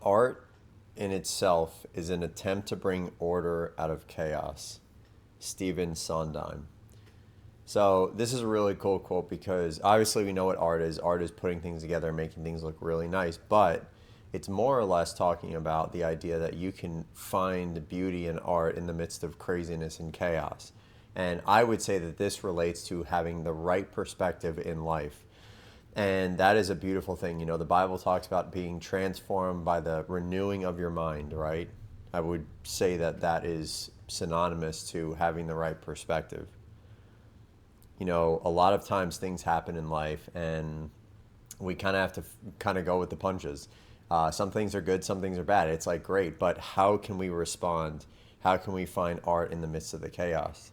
Art in itself is an attempt to bring order out of chaos. Stephen Sondheim. So this is a really cool quote because obviously we know what art is. Art is putting things together, making things look really nice, but it's more or less talking about the idea that you can find beauty in art in the midst of craziness and chaos. And I would say that this relates to having the right perspective in life. And that is a beautiful thing. You know, the Bible talks about being transformed by the renewing of your mind, right? I would say that that is synonymous to having the right perspective. You know, a lot of times things happen in life and we kind of have to kind of go with the punches. Some things are good, some things are bad. It's like, great, but how can we respond? How can we find art in the midst of the chaos?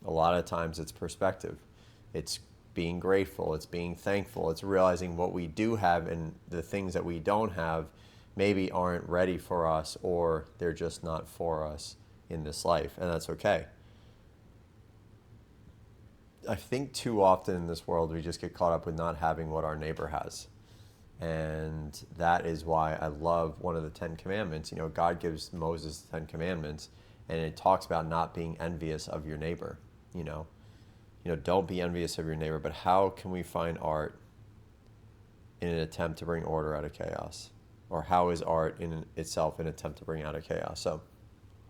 A lot of times it's perspective. It's being grateful, it's being thankful, it's realizing what we do have and the things that we don't have maybe aren't ready for us or they're just not for us in this life, and that's okay. I think too often in this world we just get caught up with not having what our neighbor has. And that is why I love one of the Ten Commandments. You know, God gives Moses the Ten Commandments, and it talks about not being envious of your neighbor. Don't be envious of your neighbor, but how can we find art in an attempt to bring order out of chaos? Or how is art in itself an attempt to bring out of chaos? So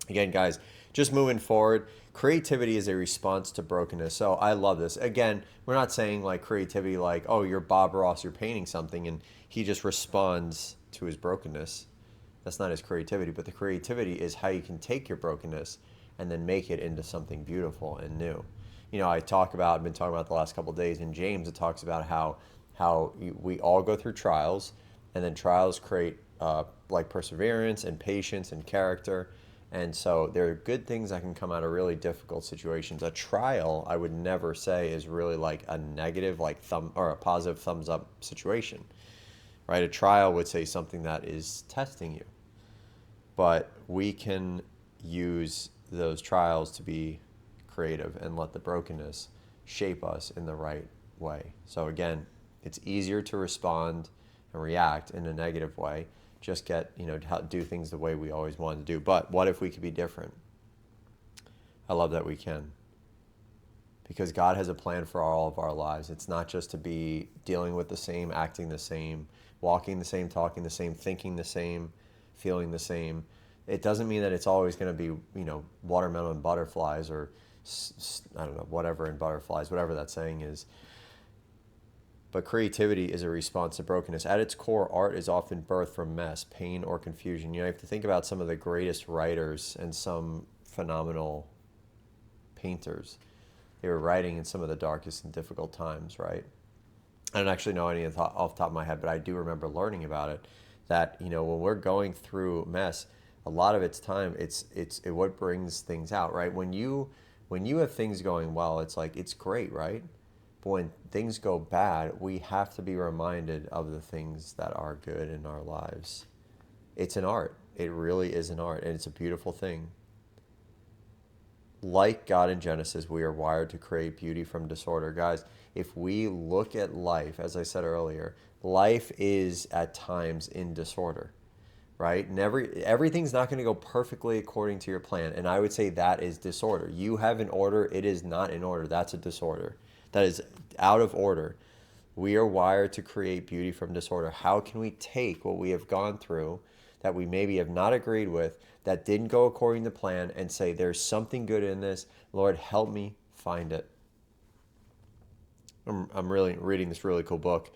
again, guys, just moving forward, creativity is a response to brokenness. So I love this. Again, we're not saying like creativity like, oh, you're Bob Ross, you're painting something, and he just responds to his brokenness. That's not his creativity, but the creativity is how you can take your brokenness and then make it into something beautiful and new. You know, I've been talking about the last couple of days in James, it talks about how we all go through trials, and then trials create like perseverance and patience and character. And so there are good things that can come out of really difficult situations. A trial, I would never say, is really like a negative, like thumb or a positive thumbs up situation, right? A trial would say something that is testing you. But we can use those trials to be creative and let the brokenness shape us in the right way. So again, it's easier to respond and react in a negative way. Just do things the way we always wanted to do. But what if we could be different? I love that we can. Because God has a plan for all of our lives. It's not just to be dealing with the same, acting the same, walking the same, talking the same, thinking the same, feeling the same. It doesn't mean that it's always going to be, watermelon butterflies or, I don't know, whatever in butterflies, whatever that saying is. But creativity is a response to brokenness. At its core, art is often birthed from mess, pain, or confusion. You have to think about some of the greatest writers and some phenomenal painters. They were writing in some of the darkest and difficult times, right? I don't actually know any off the top of my head, but I do remember learning about it, that, when we're going through mess, a lot of it's time, it's what brings things out, right? When you have things going well, it's like, it's great, right? But when things go bad, we have to be reminded of the things that are good in our lives. It's an art. It really is an art, and it's a beautiful thing. Like God in Genesis, we are wired to create beauty from disorder. Guys, if we look at life, as I said earlier, life is at times in disorder, right? And everything's not going to go perfectly according to your plan. And I would say that is disorder. You have an order. It is not in order. That's a disorder. That is out of order. We are wired to create beauty from disorder. How can we take what we have gone through that we maybe have not agreed with, that didn't go according to plan, and say, there's something good in this. Lord, help me find it. I'm really reading this really cool book,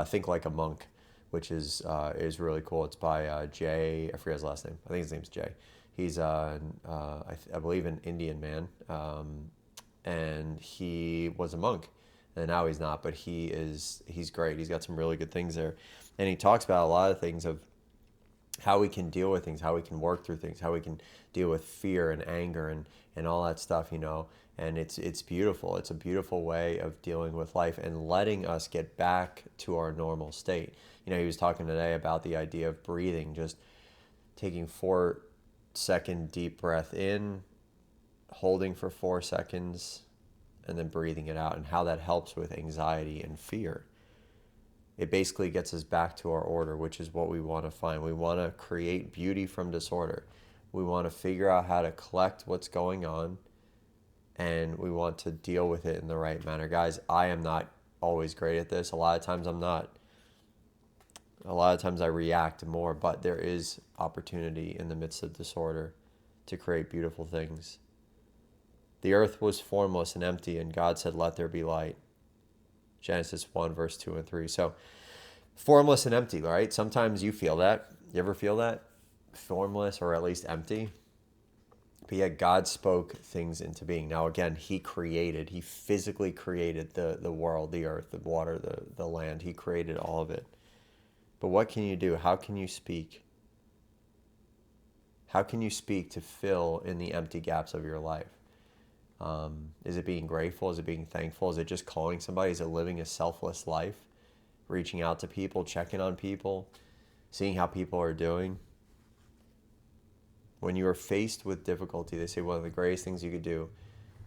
Think Like a Monk, which is really cool. It's by Jay. I forget his last name. I think his name's Jay. He's I believe an Indian man, and he was a monk, and now he's not. But he's great. He's got some really good things there, and he talks about a lot of things of how we can deal with things, how we can work through things, how we can deal with fear and anger and all that stuff, and it's beautiful. It's a beautiful way of dealing with life and letting us get back to our normal state. He was talking today about the idea of breathing, just taking 4-second deep breath in, holding for 4 seconds, and then breathing it out, and how that helps with anxiety and fear. it basically gets us back to our order, which is what we want to find. We want to create beauty from disorder. We want to figure out how to collect what's going on, and we want to deal with it in the right manner. Guys, I am not always great at this. A lot of times I'm not. A lot of times I react more, but there is opportunity in the midst of disorder to create beautiful things. The earth was formless and empty, and God said, "Let there be light." Genesis 1, verse 2 and 3. So, formless and empty, right? Sometimes you feel that. You ever feel that? Formless or at least empty? But yet God spoke things into being. Now, again, he physically created the world, the earth, the water, the land. He created all of it. But what can you do? How can you speak? How can you speak to fill in the empty gaps of your life? Is it being grateful? Is it being thankful? Is it just calling somebody? Is it living a selfless life? Reaching out to people, checking on people, seeing how people are doing? When you are faced with difficulty, they say one of the greatest things you could do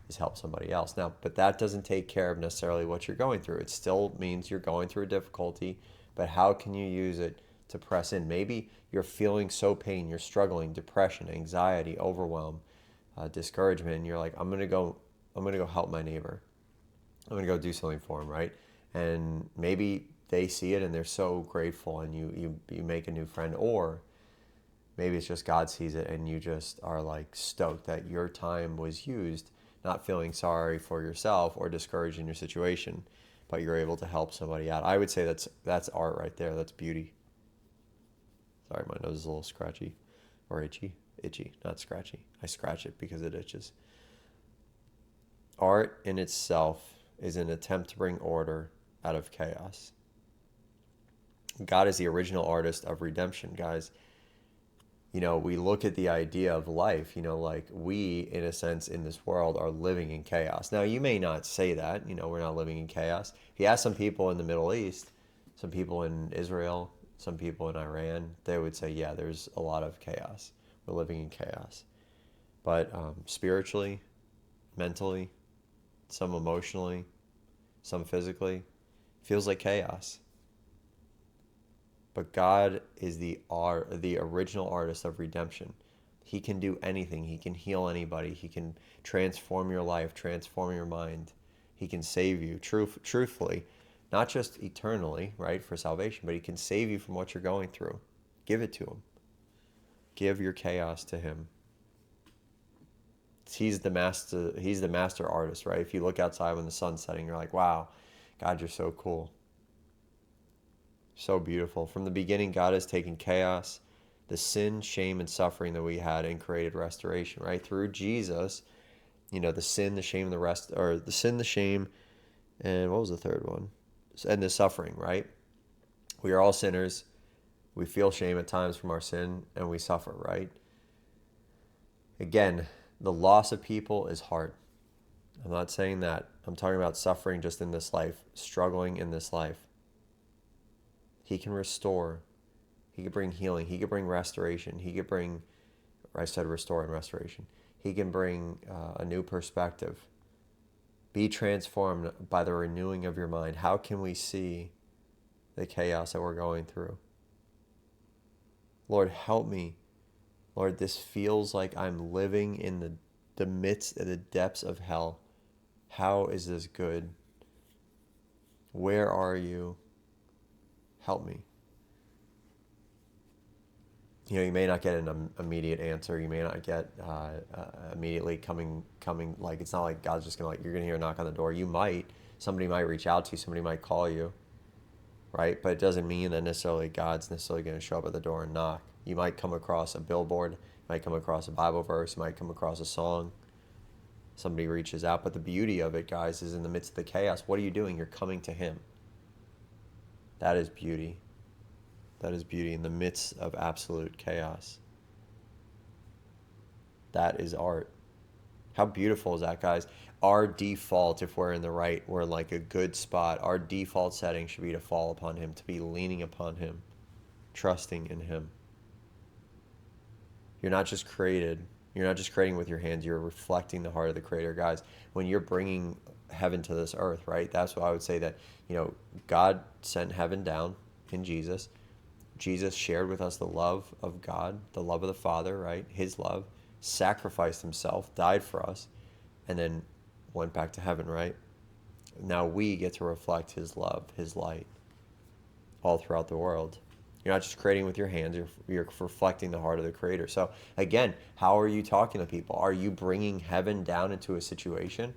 is help somebody else. Now, but that doesn't take care of necessarily what you're going through. It still means you're going through a difficulty, but how can you use it to press in? Maybe you're feeling so pain, you're struggling, depression, anxiety, overwhelm, discouragement, and you're like, I'm gonna go help my neighbor. I'm gonna go do something for him, right? And maybe they see it and they're so grateful, and you make a new friend. Or maybe it's just God sees it and you just are like stoked that your time was used, not feeling sorry for yourself or discouraged in your situation, but you're able to help somebody out. I would say that's art right there. That's beauty. Sorry, my nose is a little scratchy or itchy. Itchy, not scratchy. I scratch it because it itches. Art in itself is an attempt to bring order out of chaos. God is the original artist of redemption, guys. You know, we look at the idea of life, you know, like we, in a sense, in this world are living in chaos. Now, you may not say that, you know, we're not living in chaos. If you ask some people in the Middle East, some people in Israel, some people in Iran, they would say, yeah, there's a lot of chaos. We're living in chaos. But spiritually, mentally, some emotionally, some physically, feels like chaos. But God is the original artist of redemption. He can do anything. He can heal anybody. He can transform your life, transform your mind. He can save you, truthfully, not just eternally, right, for salvation, but he can save you from what you're going through. Give it to him. Give your chaos to him. He's the master artist, right? If you look outside when the sun's setting, you're like, wow, God, you're so cool. So beautiful. From the beginning, God has taken chaos, the sin, shame, and suffering that we had, and created restoration, right? Through Jesus, you know, the sin, the shame, the sin, the shame, and what was the third one? And the suffering, right? We are all sinners. We feel shame at times from our sin, and we suffer, right? Again, the loss of people is hard. I'm not saying that. I'm talking about suffering just in this life, struggling in this life. He can restore. He could bring healing. He could bring restoration. He could bring, I said restore and restoration. He can bring a new perspective. Be transformed by the renewing of your mind. How can we see the chaos that we're going through? Lord, help me. Lord, this feels like I'm living in the midst of the depths of hell. How is this good? Where are you? Help me. You know, you may not get an immediate answer. You may not get immediately coming. Like, it's not like God's just gonna, like, you're gonna hear a knock on the door. You might. Somebody might reach out to you. Somebody might call you. Right? But it doesn't mean that necessarily God's necessarily going to show up at the door and knock. You might come across a billboard. You might come across a Bible verse. You might come across a song. Somebody reaches out. But the beauty of it, guys, is in the midst of the chaos, what are you doing? You're coming to him. That is beauty. That is beauty in the midst of absolute chaos. That is art. How beautiful is that, guys? Our default, if we're in like a good spot, our default setting should be to fall upon him, to be leaning upon him, trusting in him. You're not just created You're not just creating with your hands, you're reflecting the heart of the Creator, guys. When you're bringing heaven to this earth, right? That's why I would say that, God sent heaven down in Jesus. Jesus shared with us the love of God, the love of the Father, right? His love, sacrificed himself, died for us, and then went back to heaven, right? Now we get to reflect his love, his light, all throughout the world. You're not just creating with your hands, you're reflecting the heart of the Creator. So again, how are you talking to people? Are you bringing heaven down into a situation?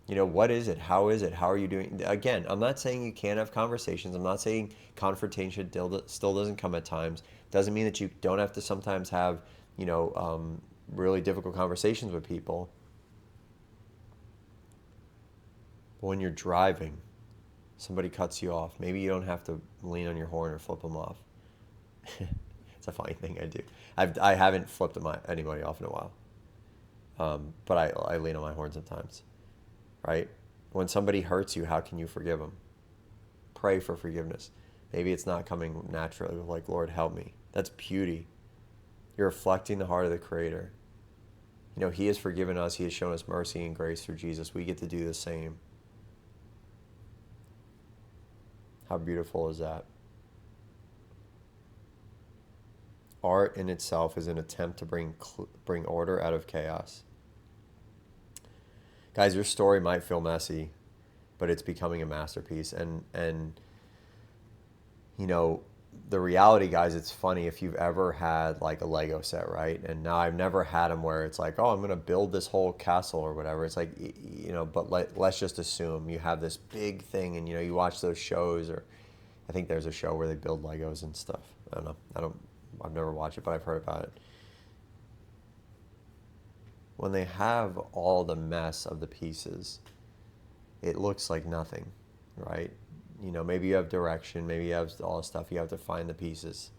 What is it? How is it? How are you doing? Again, I'm not saying you can't have conversations. I'm not saying confrontation still doesn't come at times. Doesn't mean that you don't have to sometimes have, really difficult conversations with people. But when you're driving, somebody cuts you off. Maybe you don't have to lean on your horn or flip them off. It's a funny thing I do. I haven't flipped anybody off in a while. But I lean on my horn sometimes. Right? When somebody hurts you, how can you forgive them? Pray for forgiveness. Maybe it's not coming naturally, like, Lord, help me. That's beauty. You're reflecting the heart of the Creator. He has forgiven us. He has shown us mercy and grace through Jesus. We get to do the same. How beautiful is that? Art in itself is an attempt to bring order out of chaos. Guys, your story might feel messy, but it's becoming a masterpiece. And the reality, guys, it's funny if you've ever had like a Lego set, right? And now I've never had them where it's like, oh, I'm going to build this whole castle or whatever. It's like, but let's just assume you have this big thing and, you watch those shows, or I think there's a show where they build Legos and stuff. I don't know. I've never watched it, but I've heard about it. When they have all the mess of the pieces, it looks like nothing, right? Maybe you have direction, maybe you have all the stuff, you have to find the pieces.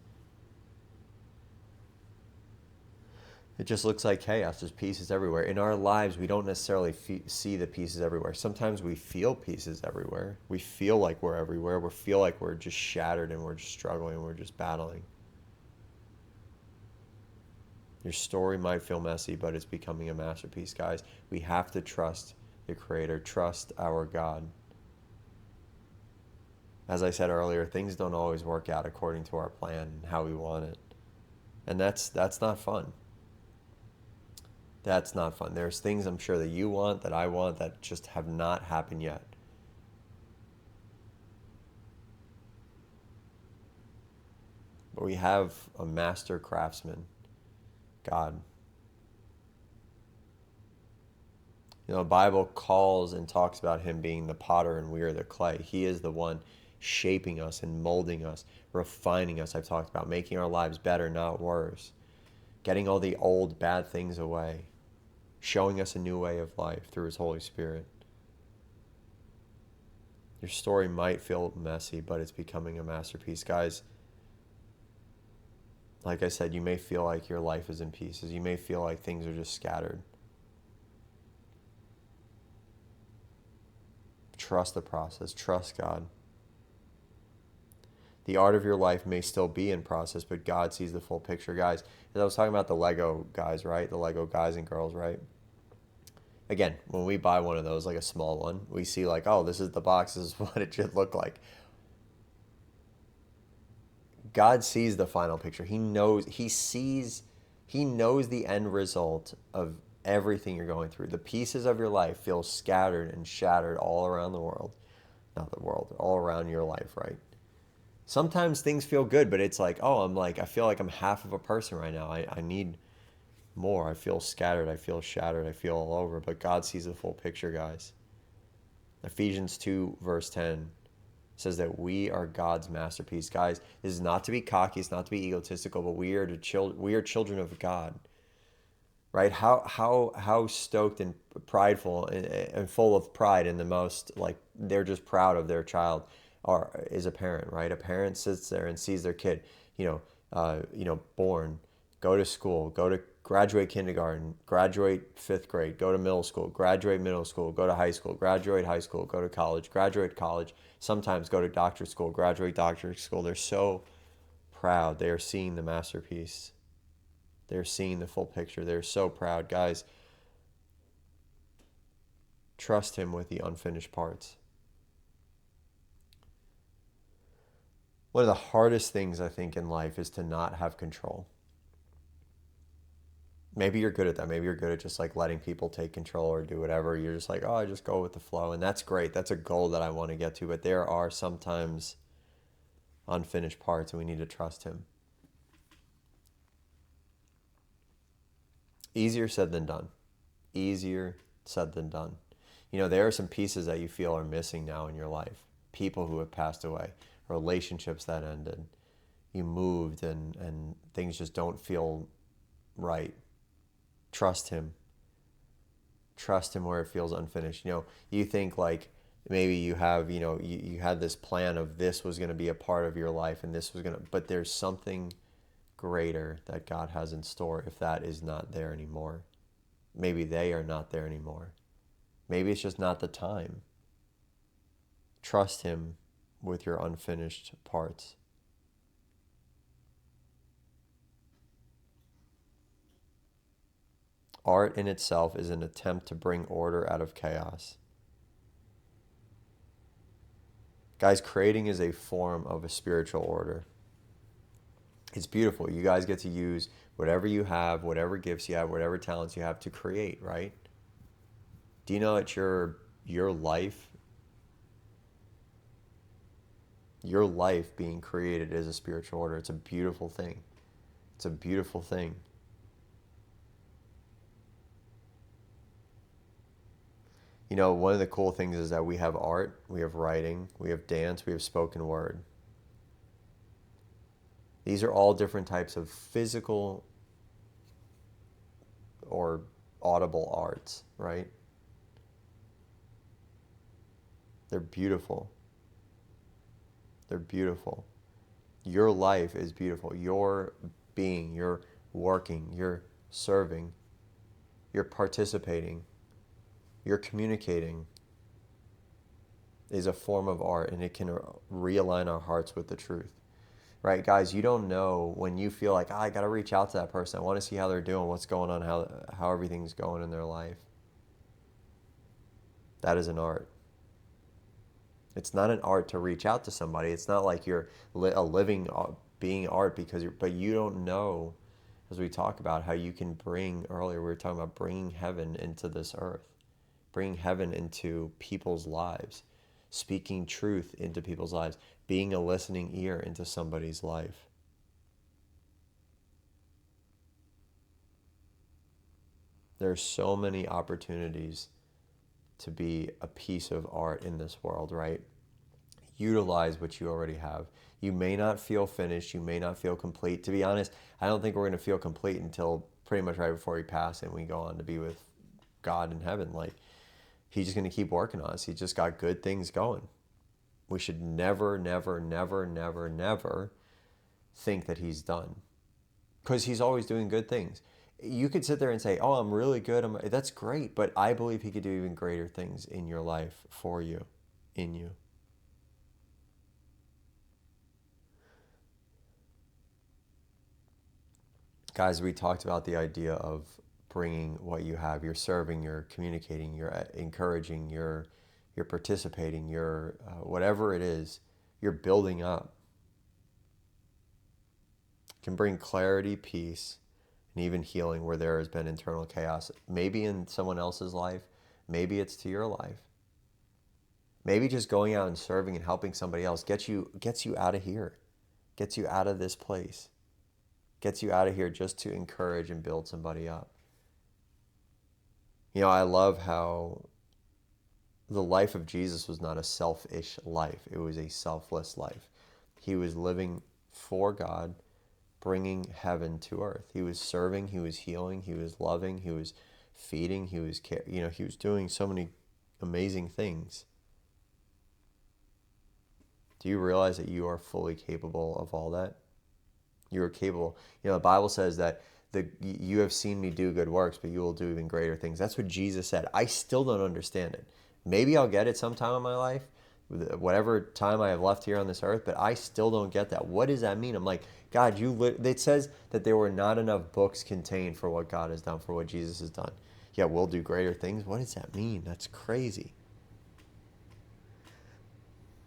It just looks like chaos. There's pieces everywhere. In our lives, we don't necessarily see the pieces everywhere. Sometimes we feel pieces everywhere. We feel like we're everywhere. We feel like we're just shattered and we're just struggling and we're just battling. Your story might feel messy, but it's becoming a masterpiece, guys. We have to trust the Creator, trust our God. As I said earlier, things don't always work out according to our plan and how we want it. And that's not fun. That's not fun. There's things I'm sure that you want, that I want, that just have not happened yet. But we have a master craftsman, God. The Bible calls and talks about him being the potter and we are the clay. He is the one shaping us and molding us, refining us. I've talked about making our lives better, not worse. Getting all the old bad things away. Showing us a new way of life through his Holy Spirit. Your story might feel messy, but it's becoming a masterpiece. Guys, like I said, you may feel like your life is in pieces. You may feel like things are just scattered. Trust the process. Trust God. The art of your life may still be in process, but God sees the full picture. Guys, as I was talking about the Lego guys, right? The Lego guys and girls, right? Again, when we buy one of those, like a small one, we see like, oh, this is the box. This is what it should look like. God sees the final picture. He knows the end result of everything you're going through. The pieces of your life feel scattered and shattered all around the world. Not the world, all around your life, right? Sometimes things feel good, but it's like, oh, I feel like I'm half of a person right now. I need more. I feel scattered. I feel shattered. I feel all over. But God sees the full picture, guys. Ephesians 2, verse 10 says that we are God's masterpiece. Guys, this is not to be cocky. It's not to be egotistical, but we are children of God. Right? How stoked and prideful and full of pride in the most, like, they're just proud of their child is a parent, right? A parent sits there and sees their kid, born, go to school, graduate kindergarten, graduate 5th grade, go to middle school, graduate middle school, go to high school, graduate high school, go to college, graduate college, sometimes go to doctorate school, graduate doctorate school. They're so proud. They are seeing the masterpiece. They're seeing the full picture. They're so proud. Guys, trust him with the unfinished parts. One of the hardest things I think in life is to not have control. Maybe you're good at that. Maybe you're good at just like letting people take control or do whatever. You're just like, oh, I just go with the flow. And that's great. That's a goal that I want to get to. But there are sometimes unfinished parts and we need to trust him. Easier said than done. Easier said than done. You know, there are some pieces that you feel are missing now in your life. People who have passed away, relationships that ended. You moved and things just don't feel right. Trust him. Trust him where it feels unfinished. You know, you think like maybe you have, you had this plan of this was going to be a part of your life and this was going to, but there's something greater that God has in store if that is not there anymore. Maybe they are not there anymore. Maybe it's just not the time. Trust him with your unfinished parts. Art in itself is an attempt to bring order out of chaos. Guys, creating is a form of a spiritual order. It's beautiful. You guys get to use whatever you have, whatever gifts you have, whatever talents you have to create, right? Do you know that your life being created is a spiritual order? It's a beautiful thing. It's a beautiful thing. You know, one of the cool things is that we have art, we have writing, we have dance, we have spoken word. These are all different types of physical or audible arts, right? They're beautiful. They're beautiful. Your life is beautiful. Your being, you're working, you're serving, you're participating, you're communicating is a form of art, and it can realign our hearts with the truth. Right, guys, you don't know when you feel like, I got to reach out to that person. I want to see how they're doing, what's going on, how everything's going in their life. That is an art. It's not an art to reach out to somebody. It's not like you're a living being art but you don't know, as we talk about how you can bring, earlier we were talking about bringing heaven into this earth, bringing heaven into people's lives, speaking truth into people's lives, being a listening ear into somebody's life. There are so many opportunities to be a piece of art in this world, right? Utilize what you already have. You may not feel finished. You may not feel complete. To be honest, I don't think we're going to feel complete until pretty much right before we pass and we go on to be with God in heaven. Like, he's just going to keep working on us. He's just got good things going. We should never, never, never, never, never think that he's done, because he's always doing good things. You could sit there and say, oh, I'm really good. That's great. But I believe he could do even greater things in your life, for you, in you. Guys, we talked about the idea of bringing what you have. You're serving, you're communicating, you're encouraging, you're participating, you're whatever it is, you're building up. It can bring clarity, peace, and even healing where there has been internal chaos. Maybe in someone else's life, maybe it's to your life. Maybe just going out and serving and helping somebody else gets you out of here, gets you out of this place, gets you out of here just to encourage and build somebody up. You know, I love how the life of Jesus was not a selfish life. It was a selfless life. He was living for God, bringing heaven to earth. He was serving, he was healing, he was loving, he was feeding, he was doing so many amazing things. Do you realize that you are fully capable of all that? You are capable. You know, the Bible says that you have seen me do good works, but you will do even greater things. That's what Jesus said. I still don't understand it. Maybe I'll get it sometime in my life. whatever time I have left here on this earth, but I still don't get that. What does that mean? I'm like, God, it says that there were not enough books contained for what God has done, for what Jesus has done. Yeah, we'll do greater things. What does that mean? That's crazy.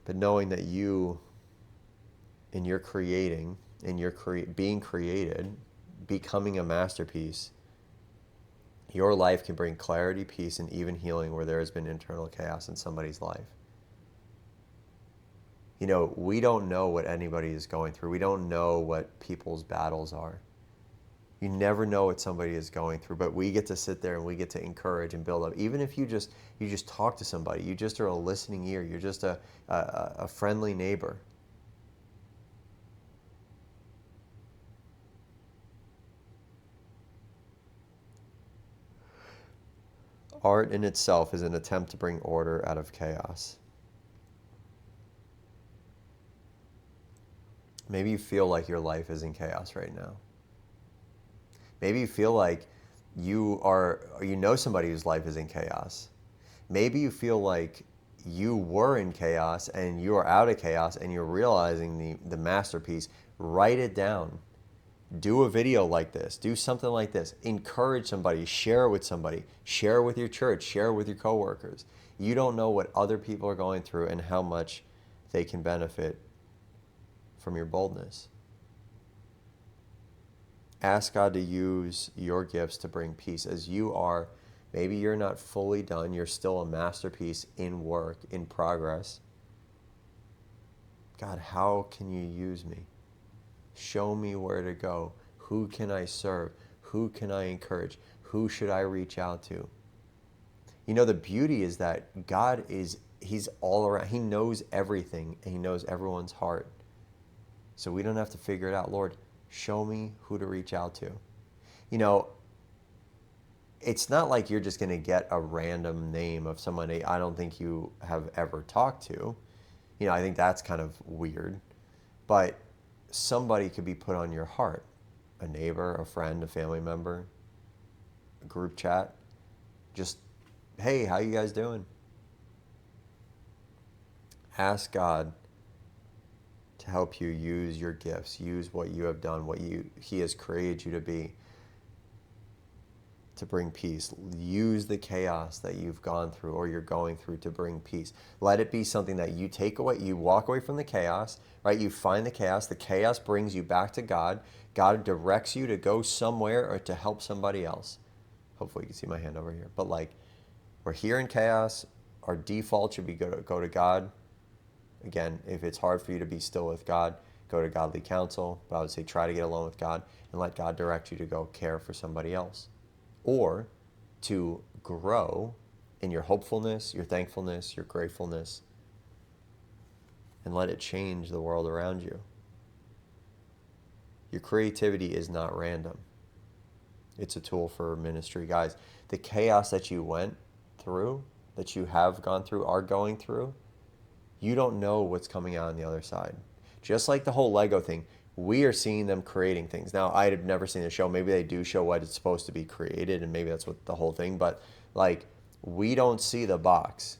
But knowing that you, in your creating, in your being created, becoming a masterpiece, your life can bring clarity, peace, and even healing where there has been internal chaos in somebody's life. You know, we don't know what anybody is going through. We don't know what people's battles are. You never know what somebody is going through, but we get to sit there and we get to encourage and build up. Even if you just talk to somebody, you just are a listening ear, you're just a friendly neighbor. Art in itself is an attempt to bring order out of chaos. Maybe you feel like your life is in chaos right now. Maybe you feel like you know somebody whose life is in chaos. Maybe you feel like you were in chaos and you are out of chaos and you're realizing the masterpiece. Write it down. Do a video like this. Do something like this. Encourage somebody. Share it with somebody. Share it with your church. Share it with your coworkers. You don't know what other people are going through and how much they can benefit from your boldness. Ask God to use your gifts to bring peace as you are. Maybe you're not fully done. You're still a masterpiece in work, in progress. God, how can you use me? Show me where to go. Who can I serve? Who can I encourage? Who should I reach out to? You know, the beauty is that God He's all around. He knows everything and He knows everyone's heart. So we don't have to figure it out. Lord, show me who to reach out to. You know, it's not like you're just going to get a random name of somebody I don't think you have ever talked to. You know, I think that's kind of weird. But somebody could be put on your heart. A neighbor, a friend, a family member, a group chat. Just, hey, how you guys doing? Ask God to help you use your gifts, use what you have done, what He has created you to be, to bring peace. Use the chaos that you've gone through or you're going through to bring peace. Let it be something that you take away, you walk away from the chaos, right? You find the chaos brings you back to God. God directs you to go somewhere or to help somebody else. Hopefully you can see my hand over here. But like, we're here in chaos. Our default should be go to God. Again, if it's hard for you to be still with God, go to godly counsel. But I would say try to get alone with God and let God direct you to go care for somebody else. Or to grow in your hopefulness, your thankfulness, your gratefulness, and let it change the world around you. Your creativity is not random. It's a tool for ministry. Guys, the chaos that you went through, that you have gone through, are going through, you don't know what's coming out on the other side. Just like the whole Lego thing, we are seeing them creating things. Now, I have never seen the show. Maybe they do show what it's supposed to be created, and maybe that's what the whole thing. But like, we don't see the box.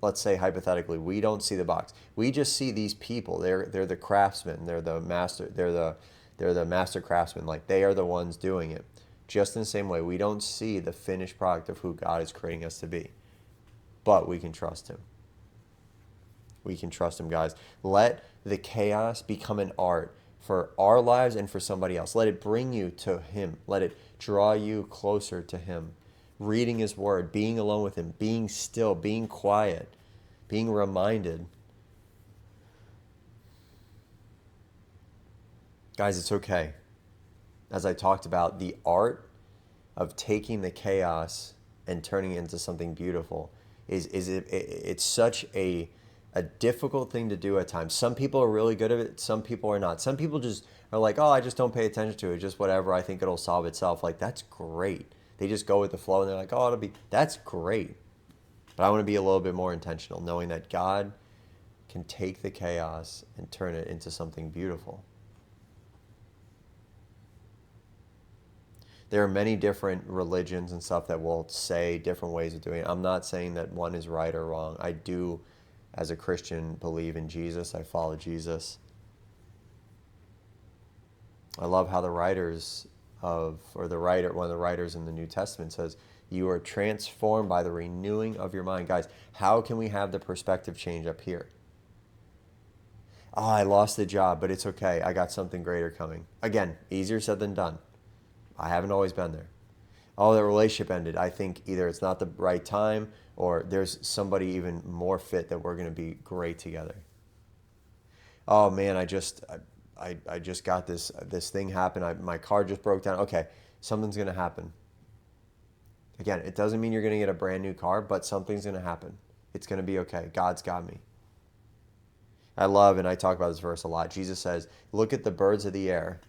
Let's say hypothetically, we don't see the box. We just see these people. They're the craftsmen. They're the master. They're the master craftsmen. Like, they are the ones doing it. Just in the same way, we don't see the finished product of who God is creating us to be, but we can trust Him. We can trust Him, guys. Let the chaos become an art for our lives and for somebody else. Let it bring you to Him. Let it draw you closer to Him. Reading His Word, being alone with Him, being still, being quiet, being reminded. Guys, it's okay. As I talked about, the art of taking the chaos and turning it into something beautiful it's such a difficult thing to do at times. Some people are really good at it. Some people are not. Some people just are like, oh, I just don't pay attention to it. Just whatever. I think it'll solve itself. Like, that's great. They just go with the flow and they're like, oh, that's great. But I want to be a little bit more intentional, knowing that God can take the chaos and turn it into something beautiful. There are many different religions and stuff that will say different ways of doing it. I'm not saying that one is right or wrong. I do as a Christian, believe in Jesus. I follow Jesus. I love how one of the writers in the New Testament says, you are transformed by the renewing of your mind. Guys, how can we have the perspective change up here? Oh, I lost the job, but it's okay. I got something greater coming. Again, easier said than done. I haven't always been there. Oh, the relationship ended. I think either it's not the right time or there's somebody even more fit that we're going to be great together. Oh man, I just got this thing happen. My car just broke down. Okay, something's going to happen. Again, it doesn't mean you're going to get a brand new car, but something's going to happen. It's going to be okay. God's got me. I love, and I talk about this verse a lot. Jesus says, look at the birds of the air,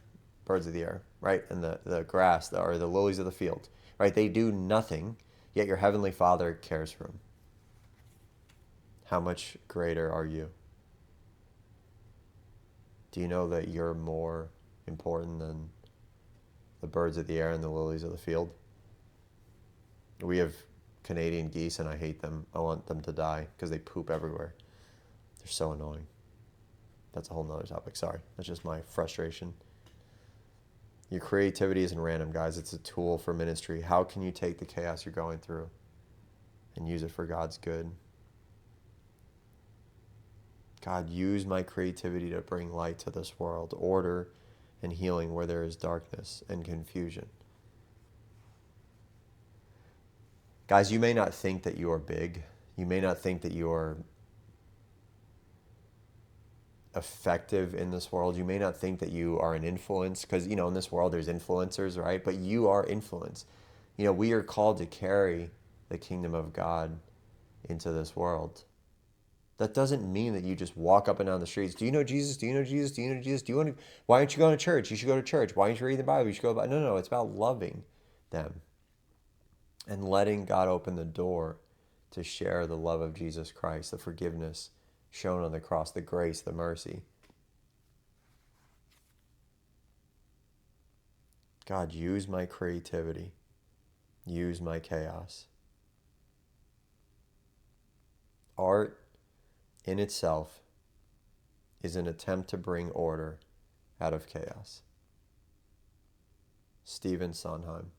right? And the grass, or the lilies of the field, right? They do nothing, yet your heavenly Father cares for them. How much greater are you? Do you know that you're more important than the birds of the air and the lilies of the field? We have Canadian geese, and I hate them. I want them to die because they poop everywhere. They're so annoying. That's a whole nother topic. Sorry. That's just my frustration. Your creativity isn't random, guys. It's a tool for ministry. How can you take the chaos you're going through and use it for God's good? God, use my creativity to bring light to this world, order and healing where there is darkness and confusion. Guys, you may not think that you are big. You may not think that you are effective in this world. You may not think that you are an influence because, in this world there's influencers, right? But you are influence. We are called to carry the kingdom of God into this world. That doesn't mean that you just walk up and down the streets. Do you know Jesus? Do you know Jesus? Do you know Jesus? Why aren't you going to church? You should go to church. Why aren't you reading the Bible? You should go to. No. It's about loving them and letting God open the door to share the love of Jesus Christ, the forgiveness shown on the cross, the grace, the mercy. God, use my creativity. Use my chaos. Art in itself is an attempt to bring order out of chaos. Stephen Sondheim.